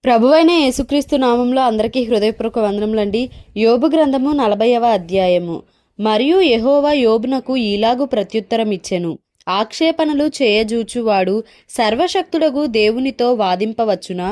ప్రభువైన యేసుక్రీస్తు నామంలో అందరికీ హృదయపూర్వక వందనములండి. యోబు గ్రంథము 40వ అధ్యాయము. మరియు యెహోవా యోబునకు ఈలాగు ప్రత్యుత్తరం ఇచ్చెను. ఆక్షేపణలు చేయజూచువాడు సర్వశక్తుడగు దేవునితో వాదింపవచ్చునా?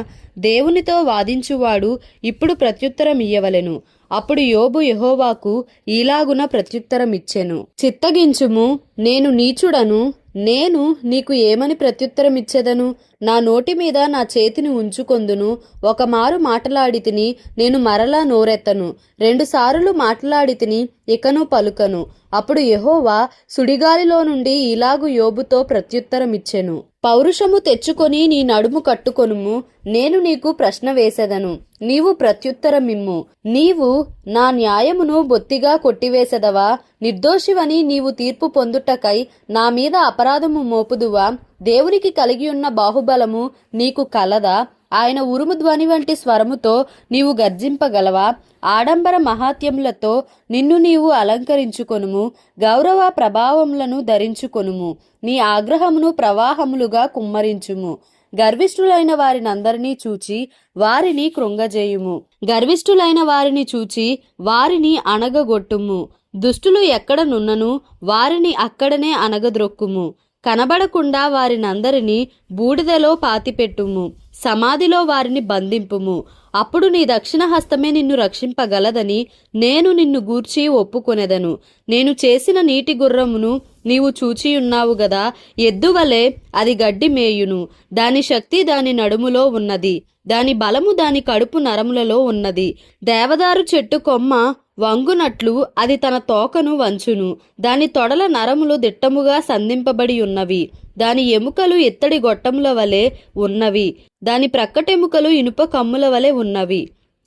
దేవునితో వాదించువాడు ఇప్పుడు ప్రత్యుత్తరం ఇయ్యవలెను. అప్పుడు యోబు యెహోవాకు ఈలాగున ప్రత్యుత్తరం ఇచ్చెను. చిత్తగించుము, నేను నీచుడను. నేను నీకు ఏమని ప్రత్యుత్తరం ఇచ్చెదను? నా నోటి మీద నా చేతిని ఉంచుకొందును. ఒకమారు మాటలాడితిని, నేను మరలా నోరెత్తను. 2 సారులు మాటలాడితిని, ఇకను పలుకను. అప్పుడు యెహోవా సుడిగాలిలో నుండి ఇలాగు యోబుతో ప్రత్యుత్తరం ఇచ్చెను. పౌరుషము తెచ్చుకొని నీ నడుము కట్టుకొనుము. నేను నీకు ప్రశ్న వేసెదను, నీవు ప్రత్యుత్తరమిమ్ము. నీవు నా న్యాయమును బొత్తిగా కొట్టివేసెదవా? నిర్దోషివని నీవు తీర్పు పొందుటకై నా మీద అపరాధము మోపుదువా? దేవునికి కలిగియున్న బాహుబలము నీకు కలదా? ఆయన ఉరుము ధ్వని వంటి స్వరముతో నీవు గర్జింపగలవా? ఆడంబర మహాత్యములతో నిన్ను నీవు అలంకరించుకొనుము. గౌరవ ప్రభావములను ధరించుకొనుము. నీ ఆగ్రహమును ప్రవాహములుగా కుమ్మరించుము. గర్విష్ఠులైన వారినందరినీ చూచి వారిని కృంగజేయుము. గర్విష్ఠులైన వారిని చూచి వారిని అణగగొట్టుము. దుష్టులు ఎక్కడ నున్నను వారిని అక్కడనే అణగద్రొక్కుము. కనబడకుండా వారినందరినీ బూడిదలో పాతిపెట్టుము. సమాధిలో వారిని బంధింపుము. అప్పుడు నీ దక్షిణ హస్తమే నిన్ను రక్షింపగలదని నేను నిన్ను గూర్చి ఒప్పుకొనెదను. నేను చేసిన నీటి గుర్రమును నీవు చూచియున్నావు గదా. ఎద్దువలే అది గడ్డి మేయును. దాని శక్తి దాని నడుములో ఉన్నది. దాని బలము దాని కడుపు నరములలో ఉన్నది. దేవదారు చెట్టు కొమ్మ వంగునట్లు అది తన తోకను వంచును. దాని తొడల నరములు దిట్టముగా సంధింపబడి ఉన్నవి. దాని ఎముకలు ఇత్తడి గొట్టముల వలె ఉన్నవి. దాని ప్రక్కటెముకలు ఇనుప కమ్ముల వలె ఉన్నవి.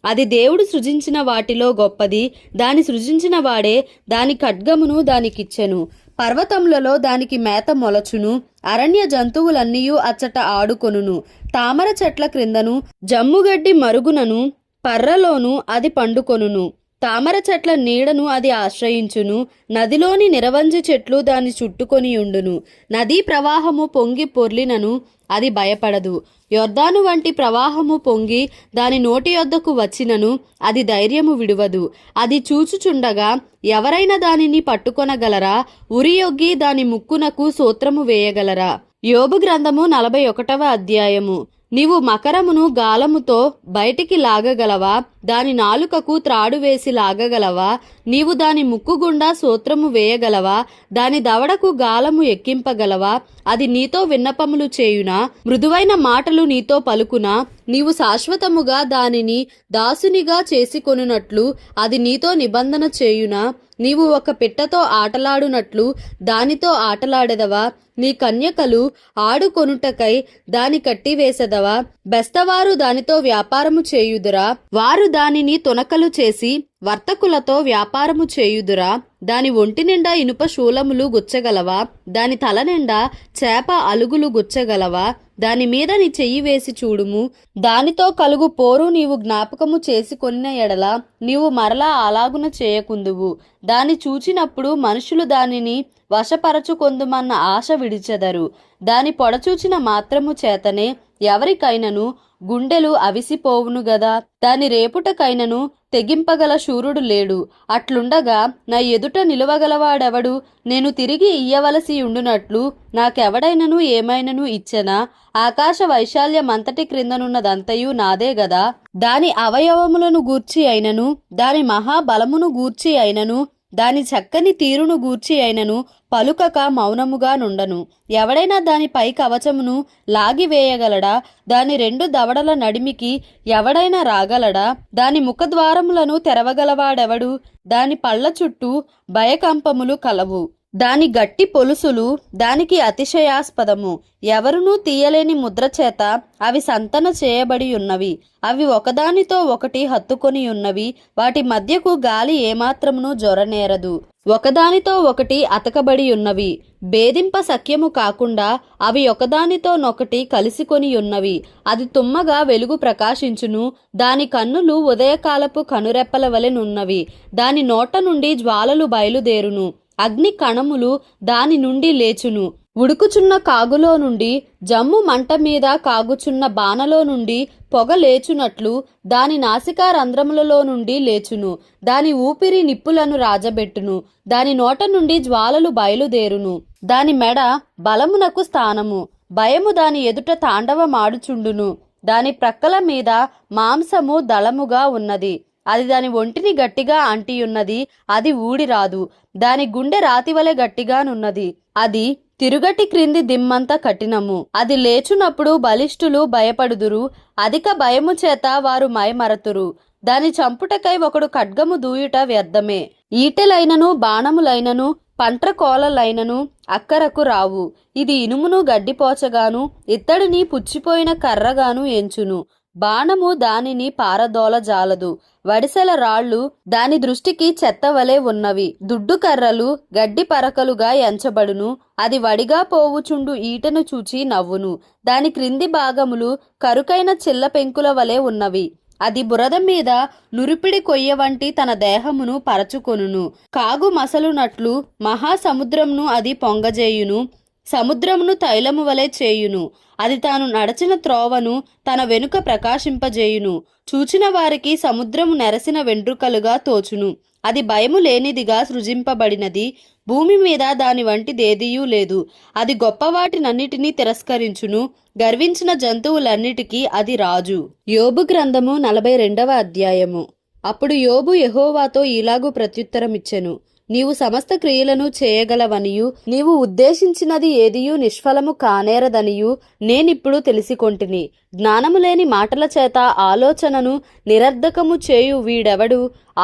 అది దేవుడు సృజించిన వాటిలో గొప్పది. దాని సృజించిన వాడే దాని ఖడ్గమును దానికిచ్చెను. పర్వతములలో దానికి మేత మొలచును. అరణ్య జంతువులన్నీయూ అచ్చట ఆడుకొనును. తామర చెట్ల క్రిందను జమ్ముగడ్డి మరుగునను పర్రలోను అది పండుకొనును. తామర చెట్ల నీడను అది ఆశ్రయించును. నదిలోని నిరవంజి చెట్లు దాన్ని చుట్టుకొని ఉండును. నదీ ప్రవాహము పొంగి పొర్లినను అది భయపడదు. యొర్దాను వంటి ప్రవాహము పొంగి దాని నోటి యొద్దకు వచ్చినను అది ధైర్యము విడువదు. అది చూచుచుండగా ఎవరైనా దానిని పట్టుకొనగలరా? ఉరియొగ్గి దాని ముక్కునకు సూత్రము వేయగలరా? యోబు గ్రంథము 41వ అధ్యాయము. నీవు మకరమును గాలముతో బయటికి లాగగలవా? దాని నాలుకకు త్రాడు వేసి లాగగలవా? నీవు దాని ముక్కు గుండా సూత్రము వేయగలవా? దాని దవడకు గాలము ఎక్కింపగలవా? అది నీతో విన్నపములు చేయునా? మృదువైన మాటలు నీతో పలుకునా? నీవు శాశ్వతముగా దానిని దాసునిగా చేసుకొనున్నట్లు అది నీతో నిబంధన చేయునా? నీవు ఒక పిట్టతో ఆటలాడునట్లు దానితో ఆటలాడెదవా? నీ కన్యకలు ఆడుకొనుటకై దాని కట్టివేసెదవా? బెస్తవారు దానితో వ్యాపారము చేయుదురా? వారు దానిని తునకలు చేసి వర్తకులతో వ్యాపారము చేయుదురా? దాని ఒంటి నిండా ఇనుప శూలములు గుచ్చగలవా? దాని తల నిండా చేప అలుగులు గుచ్చగలవా? దాని మీద నీ చెయ్యి వేసి చూడుము. దానితో కలుగు పోరు నీవు జ్ఞాపకము చేసుకొనిన ఎడల నీవు మరలా అలాగున చేయకుందువు. దాన్ని చూచినప్పుడు మనుషులు దానిని వశపరచుకొందుమన్న ఆశ విడిచెదరు. దాని పొడచూచిన మాత్రము చేతనే ఎవరికైనను గుండెలు అవిసిపోవును గదా. దాని రేపుటకైనను తెగింపగల శూరుడు లేడు. అట్లుండగా నా ఎదుట నిలువగలవాడెవడు? నేను తిరిగి ఇయ్యవలసి ఉండునట్లు నాకెవడైనను ఏమైనను ఇచ్చెనా? ఆకాశ వైశాల్యమంతటి క్రిందనున్నదంతయు నాదే గదా. దాని అవయవములను గూర్చి అయినను దాని మహాబలమును గూర్చి అయినను దాని చక్కని తీరును గూర్చి అయినను పలుకక మౌనముగా నుండను. ఎవడైనా దాని పై కవచమును లాగివేయగలడా? దాని 2 దవడల నడిమికి ఎవడైనా రాగలడా? దాని ముఖద్వారములను తెరవగలవాడెవడు? దాని పళ్ళ చుట్టూ భయకంపములు కలవు. దాని గట్టి పొలుసులు దానికి అతిశయాస్పదము. ఎవరునూ తీయలేని ముద్ర చేత అవి సంతన చేయబడి ఉన్నవి. అవి ఒకదానితో ఒకటి హత్తుకొని ఉన్నవి. వాటి మధ్యకు గాలి ఏమాత్రమును జొరనేరదు. ఒకదానితో ఒకటి అతకబడి ఉన్నవి. భేదింప సఖ్యము కాకుండా అవి ఒకదానితోనొకటి కలిసికొని ఉన్నవి. అది తుమ్మగా వెలుగు ప్రకాశించును. దాని కన్నులు ఉదయకాలపు కనురెప్పల వలెనున్నవి. దాని నోట నుండి జ్వాలలు బయలుదేరును. అగ్ని కణములు దాని నుండి లేచును. ఉడుకుచున్న కాగులో నుండి, జమ్ము మంట మీద కాగుచున్న బాణలో నుండి పొగ లేచునట్లు దాని నాసికా రంధ్రములలో నుండి లేచును. దాని ఊపిరి నిప్పులను రాజబెట్టును. దాని నోట నుండి జ్వాలలు బయలుదేరును. దాని మెడ బలమునకు స్థానము. భయము దాని ఎదుట తాండవమాడుచుండును. దాని ప్రక్కల మీద మాంసము దళముగా ఉన్నది. అది దాని ఒంటిని గట్టిగా అంటియున్నది. అది ఊడిరాదు. దాని గుండె రాతివలె గట్టిగానున్నది. అది తిరుగటి క్రింది దిమ్మంత కఠినము. అది లేచునప్పుడు బలిష్ఠులు భయపడుదురు. అధిక భయము చేత వారు మైమరతురు. దాని చంపుటకై ఒకడు ఖడ్గము దూయుట వ్యర్థమే. ఈటెలైనను బాణములైనను పంట్రకోలలైనను అక్కరకు రావు. ఇది ఇనుమును గడ్డిపోచగాను ఇత్తడిని పుచ్చిపోయిన కర్రగాను ఎంచును. బాణము దానిని పారదోల జాలదు. వడిసెల రాళ్ళు దాని దృష్టికి చెత్తవలే ఉన్నవి. దుడ్డు కర్రలు గడ్డి పరకలుగా ఎంచబడును. అది వడిగా పోవుచుండు ఈటను చూచి నవ్వును. దాని క్రింది భాగములు కరుకైన చిల్ల పెంకుల వలె ఉన్నవి. అది బురద మీద నురిపిడి కొయ్య వంటి తన దేహమును పరచుకొనును. కాగు మసలునట్లు మహాసముద్రమును అది పొంగజేయును. సముద్రమును తైలము వలె చేయును. అది తాను నడచిన త్రోవను తన వెనుక ప్రకాశింపజేయును. చూచిన వారికి సముద్రము నెరసిన వెంట్రుకలుగా తోచును. అది భయము లేనిదిగా సృజింపబడినది. భూమి మీద దాని వంటిదేదియూ లేదు. అది గొప్పవాటినన్నిటినీ తిరస్కరించును. గర్వించిన జంతువులన్నిటికీ అది రాజు. యోబు గ్రంథము 42వ అధ్యాయము. అప్పుడు యోబు యెహోవాతో ఇలాగు ప్రత్యుత్తరమిచ్చెను. నీవు సమస్త క్రియలను చేయగలవనియు నీవు ఉద్దేశించినది ఏదియూ నిష్ఫలము కానేరదనియు నేనిప్పుడు తెలిసికొంటిని. జ్ఞానము లేని మాటల చేత ఆలోచనను నిరర్ధకము చేయు వీడెవడు?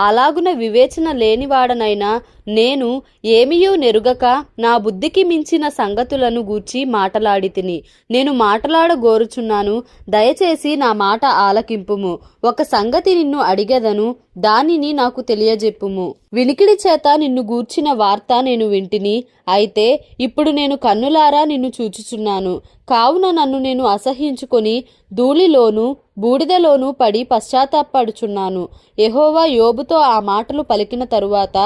అలాగున వివేచన లేనివాడనైనా నేను ఏమియూ నెరుగక నా బుద్ధికి మించిన సంగతులను గూర్చి మాటలాడితిని. నేను మాటలాడగోరుచున్నాను, దయచేసి నా మాట ఆలకింపుము. ఒక సంగతి నిన్ను అడిగెదను, దానిని నాకు తెలియజెప్పుము. వినికిడి చేత నిన్ను గూర్చిన వార్త నేను వింటిని. అయితే ఇప్పుడు నేను కన్నులారా నిన్ను చూచుచున్నాను. కావున నన్ను నేను అసహ్యించుకొని ధూళిలోను బూడిదలోను పడి పశ్చాత్తాపడుచున్నాను. యెహోవా యోబుతో ఆ మాటలు పలికిన తరువాత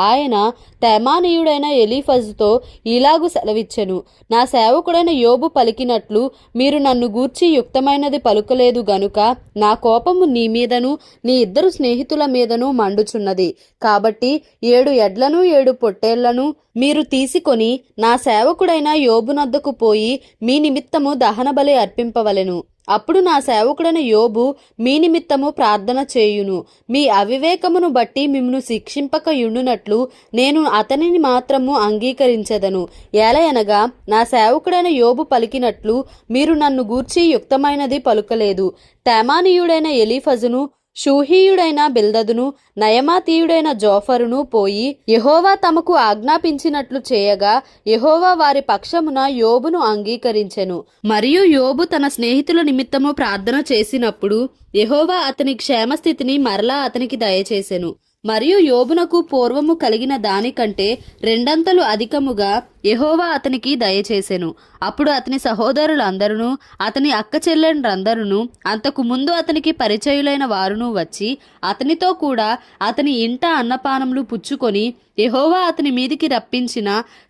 ఆయన తేమానీయుడైన ఎలీఫజుతో ఇలాగు సెలవిచ్చెను. నా సేవకుడైన యోబు పలికినట్లు మీరు నన్ను గూర్చి యుక్తమైనది పలుకలేదు గనుక నా కోపము నీ మీదను నీ ఇద్దరు స్నేహితుల మీదను మండుచున్నది. కాబట్టి 7 ఎడ్లను 7 పొట్టేళ్లను మీరు తీసుకొని నా సేవకుడైన యోబునొద్దకు పోయి మీ నిమిత్తము దహనబలి అర్పింపవలెను. అప్పుడు నా సేవకుడైన యోబు మీ నిమిత్తము ప్రార్థన చేయును. మీ అవివేకమును బట్టి మిమ్మును శిక్షింపకయుండునట్లు నేను అతనిని మాత్రము అంగీకరించెదను. ఏలయనగా నా సేవకుడైన యోబు పలికినట్లు మీరు నన్ను గూర్చి యుక్తమైనది పలుకలేదు. తేమానీయుడైన ఎలీఫజును షూహీయుడైన బిల్దదును నయమాతీయుడైన జోఫరును పోయి యెహోవా తమకు ఆజ్ఞాపించినట్లు చేయగా యెహోవా వారి పక్షమున యోబును అంగీకరించెను. మరియు యోబు తన స్నేహితుల నిమిత్తము ప్రార్థన చేసినప్పుడు యెహోవా అతని క్షేమస్థితిని మరలా అతనికి దయచేసెను. మరియు యోబునకు పూర్వము కలిగిన దానికంటే 2 అధికముగా యెహోవా అతనికి దయచేసెను. అప్పుడు అతని సహోదరులందరూ అతని అక్క చెల్లెండ్రందరూ అంతకు ముందు అతనికి పరిచయులైన వారును వచ్చి అతనితో కూడా అతని ఇంట అన్నపానములు పుచ్చుకొని యెహోవా అతని మీదికి రప్పించిన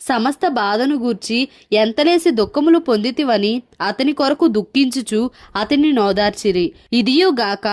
సమస్త బాధను గూర్చి ఎంతలేసి దుఃఖములు పొందితివని అతని కొరకు దుఃఖించుచు అతన్ని నోదార్చిరి. ఇదియుగాక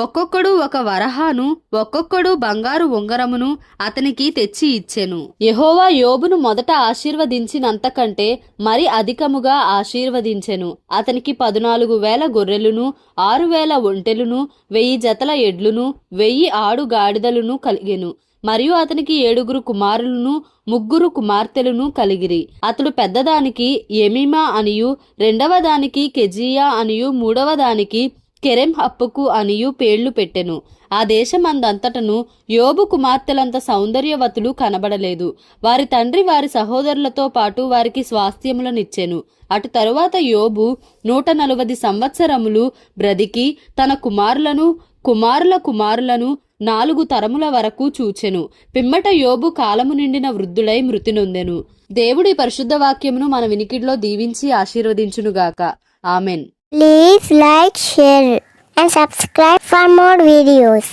ఒక్కొక్కడు ఒక వరహాను ఒక్కొక్కడు బంగారు ఉంగరమును అతనికి తెచ్చి ఇచ్చెను. యెహోవా యోబును మొదట ఆశీర్వదించినంతకంటే మరి అధికముగా ఆశీర్వదించెను. అతనికి 14,000 గొర్రెలును 6,000 ఒంటెలును 1000 జతల ఎడ్లును 1000 ఆడు గాడిదలును కలిగెను. మరియు అతనికి 7 కుమారులను 3 కుమార్తెలను కలిగిరి. అతడు పెద్దదానికి ఎమీమా అనియు రెండవ దానికి కెజియా అనియు మూడవ దానికి కెరెం హప్పుకు అనియు పేర్లు పెట్టెను. ఆ దేశమందంతటను యోబు కుమార్తెలంత సౌందర్యవతులు కనబడలేదు. వారి తండ్రి వారి సహోదరులతో పాటు వారికి స్వాస్థ్యములనిచ్చెను. అటు తరువాత యోబు 140 సంవత్సరములు బ్రతికి తన కుమారులను కుమారుల కుమారులను 4 తరముల వరకు చూచెను. పిమ్మట యోబు కాలము నిండిన వృద్ధుడై మృతి నొందెను. దేవుడి పరిశుద్ధ వాక్యమును మన వినికిడిలో దీవించి ఆశీర్వదించునుగాక. Amen. Please like, share and subscribe for more videos.